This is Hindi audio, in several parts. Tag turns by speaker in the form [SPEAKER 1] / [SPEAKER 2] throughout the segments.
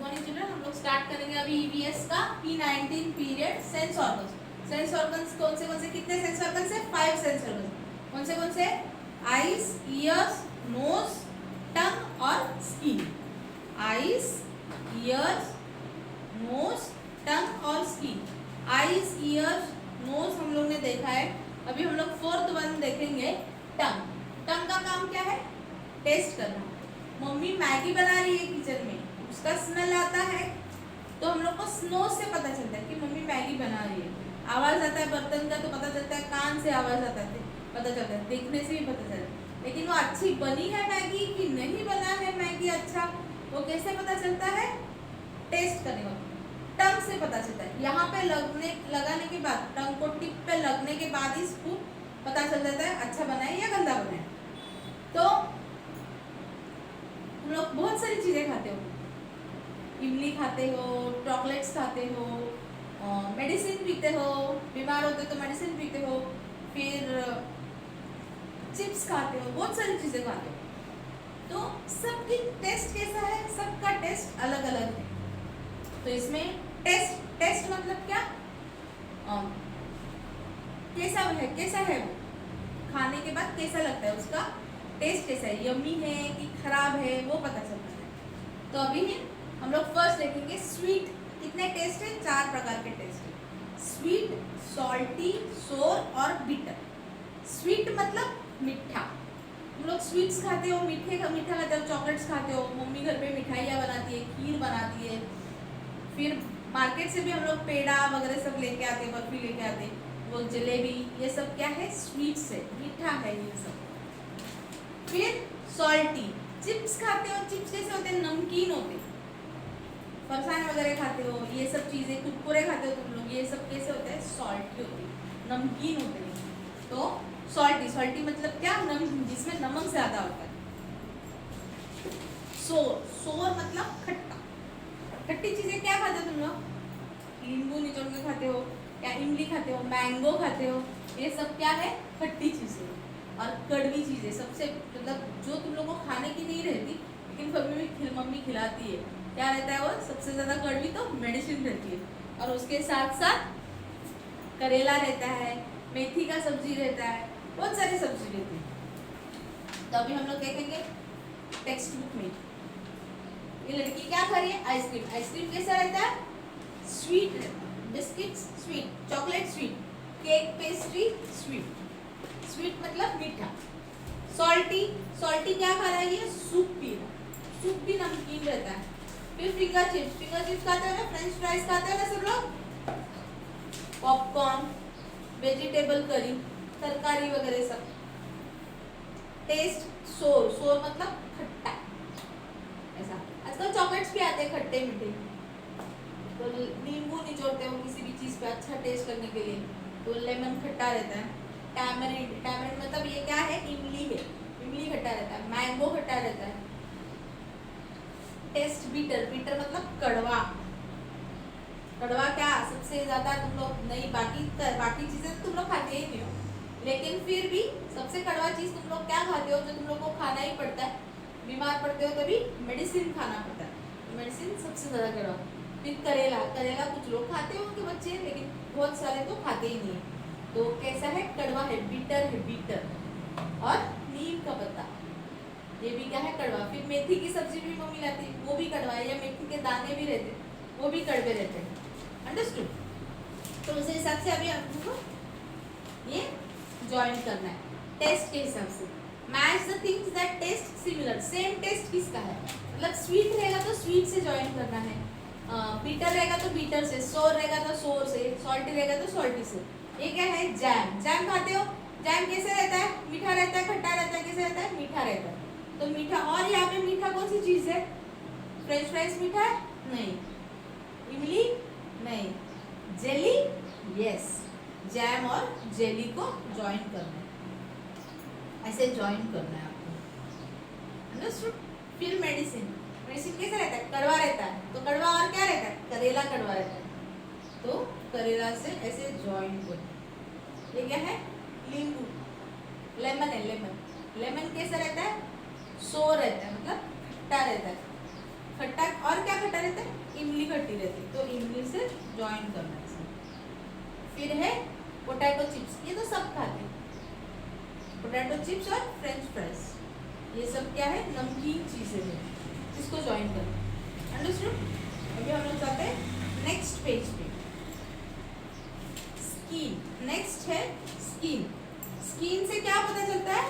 [SPEAKER 1] Morning children. हम लोग स्टार्ट करेंगे अभी ईवीएस का P19 period sense organs. Sense organs कौन से कितने सेंस ऑर्गन्स है? 5 सेंस ऑर्गन्स। कौन से? आईज, ईयर्स, नोज, टंग और स्किन। आईज, ईयर्स, नोज, टंग और स्किन। आईज, ईयर्स, नोज हम लोग ने देखा है। अभी हम लोग फोर्थ वन देखेंगे, टंग। टंग का काम क्या है? टेस्ट करना। मम्मी मैगी बना रही है किचन में, उसका स्मेल आता है तो हम लोग को नोज से पता चलता है कि मम्मी मैगी बना रही है। आवाज आता है बर्तन का तो पता चलता है, कान से आवाज आता है पता चलता है, देखने से भी पता चलता है। लेकिन वो अच्छी बनी है मैगी कि नहीं बना है मैगी अच्छा, वो कैसे पता चलता है? टेस्ट करने का टंग से पता चलता है। यहाँ पे लगाने के बाद, टंग को टिप पे लगने के बाद ही स्पून पता चल जाता है अच्छा बना है या गंदा बना है। तो हम लोग बहुत सारी चीजें खाते हो, इमली खाते हो, चॉकलेट्स खाते हो, मेडिसिन पीते हो, बीमार होते तो मेडिसिन पीते हो, फिर चिप्स खाते हो, बहुत सारी चीजें खाते हो। तो सबकी टेस्ट कैसा है? सबका टेस्ट अलग अलग है। तो इसमें टेस्ट मतलब क्या? कैसा है वो खाने के बाद कैसा लगता है, उसका टेस्ट कैसा है, यम्मी है कि खराब है, वो पता चलता है। तो अभी हम लोग फर्स्ट देखेंगे स्वीट। कितने टेस्ट है? 4 प्रकार के टेस्ट है, स्वीट, सॉल्टी, सोर और बिटर। स्वीट मतलब मीठा। हम लोग स्वीट्स खाते हो, मीठा खाते हो, चॉकलेट्स खाते हो, मम्मी घर पे मिठाइयाँ बनाती है, खीर बनाती है, फिर मार्केट से भी हम लोग पेड़ा वगैरह सब लेके आते हैं, बर्फी लेके आते हैं, वो जलेबी, ये सब क्या है? स्वीट्स है, मीठा है ये सब। फिर सॉल्टी, चिप्स खाते हो। चिप्स कैसे होते हैं? नमकीन होते हैं। फरसान वगैरह खाते हो, ये सब चीजें, कुरकुरे खाते हो तुम लोग, ये सब कैसे होते हैं? सॉल्टी होते हैं, नमकीन होते हैं। तो सॉल्टी मतलब क्या? जिसमें नमक ज्यादा होता है। सोर मतलब खट्टा। खट्टी चीजें क्या खाते हो तुम लोग? नींबू निचोड़ के खाते हो, या इमली खाते हो, मैंगो खाते हो, ये सब क्या है? खट्टी चीजें। और कड़वी चीजें सबसे, मतलब जो तुम लोग को खाने की नहीं रहती लेकिन कभी मम्मी खिलाती है, क्या रहता है वो? सबसे ज्यादा कड़वी तो मेडिसिन रहती है। और उसके साथ साथ करेला रहता है, मेथी का सब्जी रहता है, बहुत सारी सब्जी रहती है। तो अभी हम लोग देखेंगे टेक्स्ट बुक में, ये लड़की क्या कर रही है? आइसक्रीम। आइसक्रीम कैसा रहता है? स्वीट रहता है। Biscuits sweet, chocolate sweet, cake pastry sweet. Sweet मतलब मीठा। सॉल्टी क्या खा रहा है? ये सूप पी रहा है, सूप भी नमकीन रहता है। फिर फिंगर चिप्स खाते हो ना, फ्रेंच फ्राइज खाते हो ना सब लोग, पॉपकॉर्न, वेजिटेबल करी, तरकारी वगैरह सब। टेस्ट सोर मतलब खट्टा। ऐसा आजकल चॉकलेट्स भी आते हैं खट्टे मीठे, तो नींबू निचोड़ते हो किसी भी चीज पे अच्छा टेस्ट करने के लिए, तो लेमन खट्टा रहता है। टैमरिंड मतलब ये क्या है? इमली है, इमली खट्टा रहता है। मैंगो खट्टा रहता है। टेस्ट बिटर मतलब कड़वा। कड़वा क्या? सबसे ज्यादा तुम लोग नहीं, बाकी चीजें तो तुम लोग खाते ही नहीं हो, लेकिन फिर भी सबसे कड़वा चीज तुम लोग क्या खाते हो, जो तुम लोग को खाना ही पड़ता है? बीमार पड़ते हो तभी मेडिसिन खाना पड़ता है, मेडिसिन सबसे ज्यादा कड़वा। फिर करेला कुछ लोग खाते होंगे बच्चे, लेकिन बहुत सारे तो खाते ही नहीं है। तो कैसा है? कड़वा है, बिटर। और नीम का पत्ता, ये भी क्या है? कड़वा। फिर मेथी की सब्जी भी मम्मी लाती है, वो भी कड़वा है, या मेथी के दाने भी रहते, वो भी कड़वे रहते हैं। अंडरस्टूड? तो उस हिसाब से अभी आपको ये ज्वाइन करना है टेस्ट के हिसाब से। Match the things that taste similar. Same taste किसका है? मतलब स्वीट रहेगा तो स्वीट से ज्वाइन करना है, बीटर रहेगा तो बीटर से, सोर रहेगा तो सोर से, सॉल्टी रहेगा तो सॉल्टी से। ये क्या है? जैम खाते हो। जैम कैसे रहता है? मीठा रहता है, खट्टा रहता है, कैसे रहता है? मीठा रहता है। तो मीठा, और यहाँ पे मीठा कौन सी चीज है? फ्रेंच फ्राइज मीठा है? नहीं। इमली? नहीं। जेली? यस। जैम और जेली को ज्वाइन करना है, ऐसे ज्वाइन करना है आपको। अंडरस्टूड? फिर मेडिसिन कैसा रहता है? कड़वा रहता है। तो कड़वा और क्या रहता है? करेला कड़वा रहता है, तो करेला से ऐसे ज्वाइन करो। ये क्या है? नींबू, लेमन है, कैसा रहता है? सोर रहता है, मतलब खट्टा रहता है। खट्टा और क्या खट्टा रहता है? रहता है, इमली खट्टी रहती है, तो इमली से ज्वाइन करना है इसमें। फिर है पोटैटो चिप्स, ये तो सब खाते हैं, पोटैटो चिप्स और फ्रेंच फ्राइज, ये सब क्या है, नमकीन चीजें हैं, इसको ज्वाइन करना। अंडरस्टूड? अभी हम लोग जाते हैं नेक्स्ट पेज पे। स्किन, नेक्स्ट है स्किन। स्किन से क्या पता चलता है,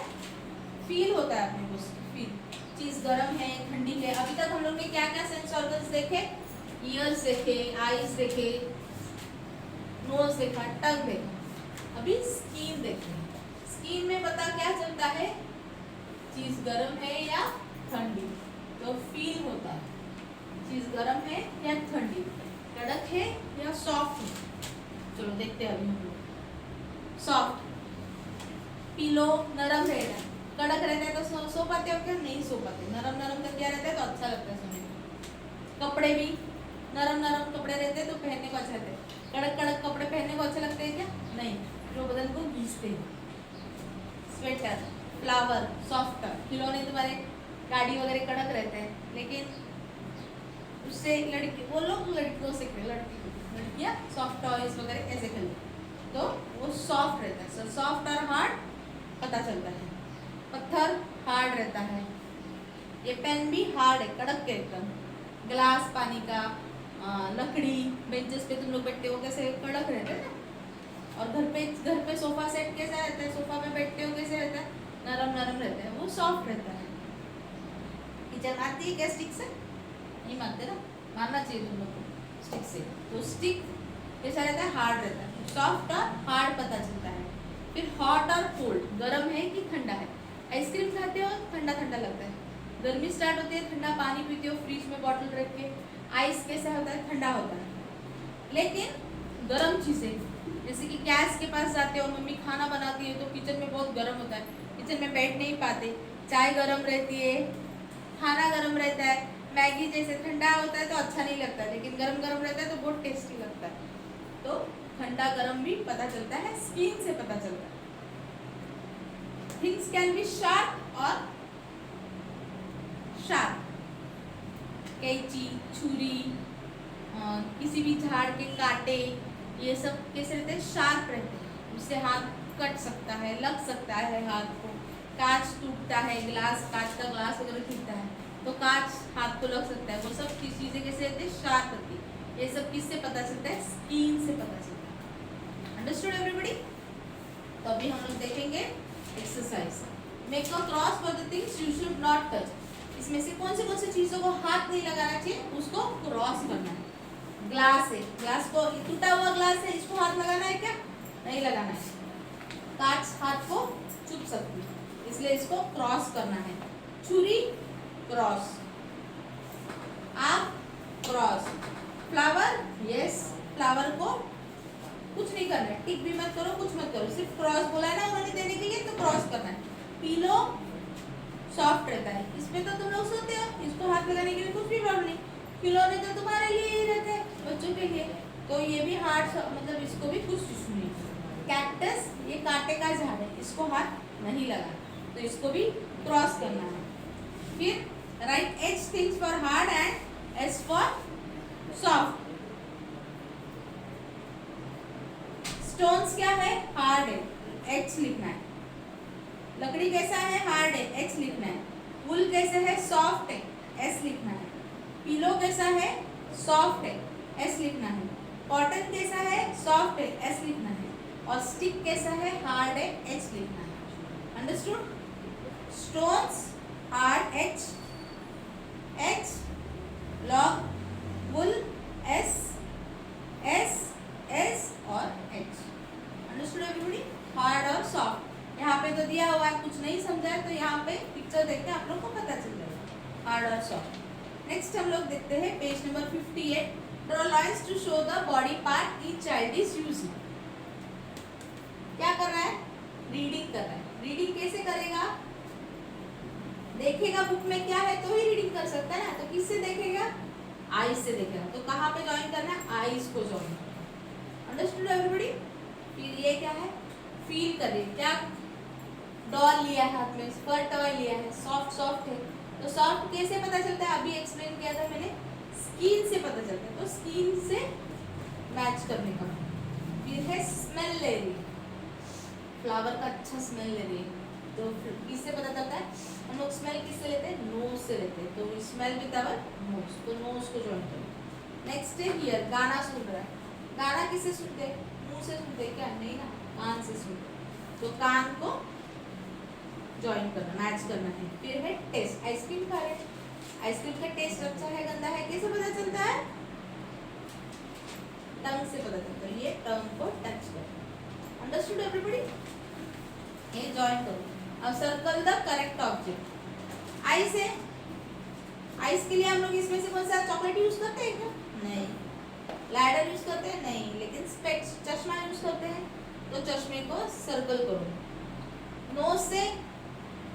[SPEAKER 1] फील होता है अपने को, फील, चीज गर्म है, ठंडी है। अभी तक हम लोग ने क्या क्या सेंस ऑर्गन्स देखे, ईयर्स देखे, आईज देखे, नोज देखा, टंग देखा, अभी स्किन देखें। स्किन में पता क्या चलता है, चीज गर्म है या ठंडी, तो फील होता है चीज गर्म है या ठंडी, कड़क है या सॉफ्ट है। चलो देखते हैं अभी हम लोग। सॉफ्ट, पीलो, नरम रहेगा, कड़क रहता है तो सो पाते हो क्या, नहीं सो पाते। नरम नरम का क्या रहता है तो अच्छा लगता है सोने में। कपड़े भी नरम नरम कपड़े रहते हैं तो पहनने को अच्छा लगता है। कड़क कड़क कपड़े पहनने को अच्छे लगते हैं क्या, नहीं, जो बदन को घींचते हैं। स्वेटर, फ्लावर, सॉफ्ट, खिलौने तुम्हारे गाड़ी वगैरह कड़क रहते हैं, लेकिन उससे लड़की, वो लोग लड़कियों से खेल, लड़कियाँ सॉफ्ट टॉयज वगैरह ऐसे खेलते तो वो सॉफ्ट रहता है। सॉफ्ट और हार्ड पता चलता है। पत्थर हार्ड रहता है, ये पेन भी हार्ड है, कड़क के एकदम। ग्लास पानी का, लकड़ी, बेंचेस पे तुम लोग बैठते हो कैसे कड़क रहते हैं ना। और घर पे सोफा सेट कैसा रहता है, सोफा पे बैठते हो कैसे रहता है, नरम नरम रहता है, वो सॉफ्ट रहता है। किचन आती है क्या स्टिक से, नहीं मानते ना, मानना चाहिए तुम लोग को स्टिक से। तो स्टिक कैसा रहता है, हार्ड रहता है। सॉफ्ट और हार्ड पता चलता है। फिर हॉट और कोल्ड, गर्म है कि ठंडा है। आइसक्रीम खाते हो ठंडा ठंडा लगता है, गर्मी स्टार्ट होती है ठंडा पानी पीते हो फ्रिज में बॉटल रख के, आइस कैसा होता है, ठंडा होता है। लेकिन गर्म चीज़ें जैसे कि गैस के पास जाते हो, मम्मी खाना बनाती है तो किचन में बहुत गर्म होता है, किचन में बैठ नहीं पाते, चाय गर्म रहती है, खाना गर्म रहता है, मैगी जैसे ठंडा होता है तो अच्छा नहीं लगता है, लेकिन गर्म गर्म रहता है तो बहुत टेस्टी लगता है। तो ठंडा गर्म भी पता चलता है, स्किन से पता चलता है। थिंग्स कैन बी शार्प और शार्प, कैंची, छुरी, किसी भी झाड़ के कांटे, ये सब कैसे रहते हैं, शार्प रहते हैं। उससे हाथ कट सकता है, लग सकता है हाथ को। कांच टूटता है, ग्लास, कांच का ग्लास अगर टूटता है तो कांच हाथ को लग सकता है। वो सब चीज़ें कैसे रहती है, शार्प होती है। ये सब किससे पता चलता है, स्किन से पता चलता है। Understood everybody? तो अभी हम लोग देखेंगे exercise. Make a cross for the things you should not touch. इसमें से कौन सी चीज़ों को हाथ नहीं लगाना चाहिए, उसको क्रॉस करना है। ग्लास है, ग्लास को, टूटा हुआ ग्लास है, इसको हाथ लगाना है क्या, नहीं लगाना है। कांच हाथ को चुभ सकती है, इसलिए इसको क्रॉस करना है। छुरी क्रॉस, आप क्रॉस, फ्लावर, यस, फ्लावर को कुछ नहीं करना है, टिक भी मत करो, कुछ मत करो, सिर्फ क्रॉस बोला है ना उन्होंने देने के लिए तो क्रॉस करना है। पीलो सॉफ्ट रहता है, इसमें तो तुम लोग सोते हो, इसको हाथ लगाने के लिए कुछ भी प्रॉब्लम नहीं। खिलौने तो तुम्हारे लिए ही रहते हैं, बच्चों के लिए, तो ये भी हार्ड, मतलब इसको भी कुछ इशू नहीं। कैक्टस, ये कांटे का झाड़ है, इसको हाथ नहीं लगाना, तो इसको भी क्रॉस करना है। फिर right H things for hard and S for soft. Stones क्या है, हार्ड है, एच लिखना है। लकड़ी कैसा है, हार्ड है, एच लिखना है। वुल कैसे है, सॉफ्ट है, एस लिखना है। पिलो कैसा है, सॉफ्ट है, एस लिखना है। कॉटन कैसा है, सॉफ्ट है, एस लिखना है। और स्टिक कैसा है, हार्ड है, एच लिखना है। Understood? Stones hard, H, H, log, wool, S, S, S और एच। Understood everybody? हार्ड और सॉफ्ट यहाँ पे तो दिया हुआ है, कुछ नहीं समझा है तो यहाँ पे पिक्चर देख के आप लोग को पता चल जाएगा हार्ड और सॉफ्ट। नेक्स्ट हम लोग देखते हैं page number 58। Draw lines to show the body part each child is using. क्या कर रहा है, रीडिंग कर रहा है। रीडिंग कैसे करेगा, देखेगा बुक में क्या है तो ही रीडिंग कर सकता है ना, तो किससे देखेगा, आईज से देखेगा। तो कहाँ पे ज्वाइन करना है, आईज को ज्वाइन करना। Understood everybody? फिर ये क्या है, फील कर रही है, क्या डॉल लिया है हाथ में, फर टॉय लिया है, सॉफ्ट सॉफ्ट है, तो सॉफ्ट कैसे पता चलता है, अभी एक्सप्लेन किया था मैंने, स्किन से पता चलता है, तो स्किन से मैच करने का। फिर है स्मेल ले रही, फ्लावर का अच्छा स्मेल ले रही है, तो किससे पता चलता है? हम लोग स्मेल किससे लेते हैं? नोज से लेते हैं, तो स्मेल विद आवर नोज, तो नोज को ज्वाइन करो। नेक्स्ट है हियर, गाना सुन रहा है। गाना किससे सुनते हैं? मुंह से सुनते हैं क्या? नहीं ना, कान से सुनते हैं, तो कान को ज्वाइन करना, मैच करना है। फिर है टेस्ट, आइसक्रीम खा रहे हैं, आइसक्रीम का टेस्ट अच्छा है गंदा है, कैसे पता चलता है? टंग से पता चलता है, ये टंग को टच करो। Understood everybody? ये ज्वाइन करो। अब circle the correct object. Ice है, आइस के लिए हम लोग इसमें से कौन सा चॉकलेट यूज करते हैं क्या? नहीं। लाइडर यूज करते हैं? नहीं। लेकिन स्पेक्स, चश्मा यूज करते हैं, तो चश्मे को सर्कल करो। नोज से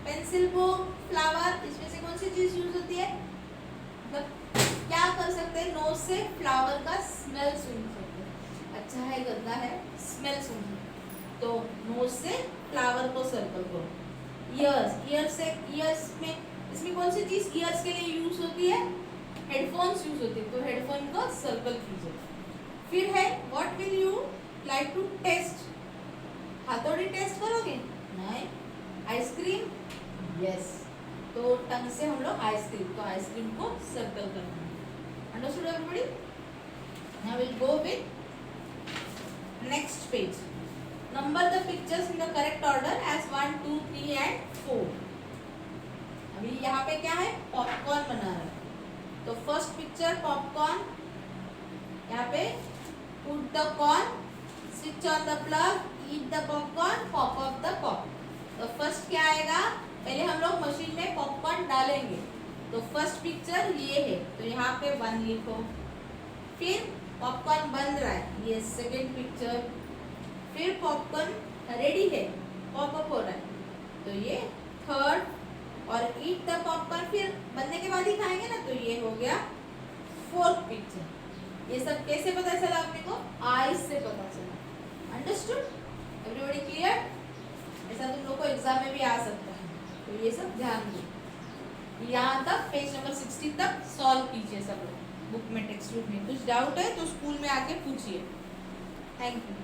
[SPEAKER 1] पेंसिल, बुक, फ्लावर, इसमें से कौन सी चीज यूज होती है? मतलब क्या कर सकते हैं? नोज से फ्लावर का स्मेल सुन सकते हैं, अच्छा है गंदा है, स्मेल सुन सकते हैं, तो नोज से फ्लावर को सर्कल करो। ईयर्स, ईयर्स से, ईयर्स में इसमें कौन सी चीज ईयर्स के लिए यूज होती है? हेडफोन्स यूज होती है, तो हेडफोन को सर्कल कीजिए। फिर है what will you like to taste? हथौड़ी टेस्ट करोगे? नहीं। आइसक्रीम? यस, तो टंग से हम लोग आइसक्रीम, तो आइसक्रीम को सर्कल करना है। Understood everybody? Now will go with next page. Number the pictures in the correct order as 1, 2, 3 and 4। अभी यहाँ पे क्या है? पॉपकॉर्न बना रहा है, तो फर्स्ट पिक्चर पॉपकॉर्न, यहाँ पे put the corn, switch on the plug, eat the popcorn, pop up the pop. तो फर्स्ट क्या आएगा? पहले हम लोग मशीन में पॉपकॉर्न डालेंगे, तो फर्स्ट पिक्चर ये है, तो यहाँ पे 1 लिखो। फिर पॉपकॉर्न बन रहा है, ये सेकेंड पिक्चर। फिर पॉपकॉर्न रेडी है, पॉप अप हो रहा है, तो ये थर्ड। और ईट द पॉपकॉर्न फिर बनने के बाद ही खाएंगे ना, तो ये हो गया फोर्थ पिक्चर। ये सब कैसे पता चला अपने को? आईज से पता चला। Understood everybody? क्लियर? ऐसा तुम लोग को एग्जाम में भी आ सकता है, तो ये सब ध्यान दो। यहाँ तक पेज नंबर 60 तक सॉल्व कीजिए सब लोग बुक में, टेक्स्ट बुक में। कुछ डाउट है तो स्कूल में आके पूछिए। Thank you.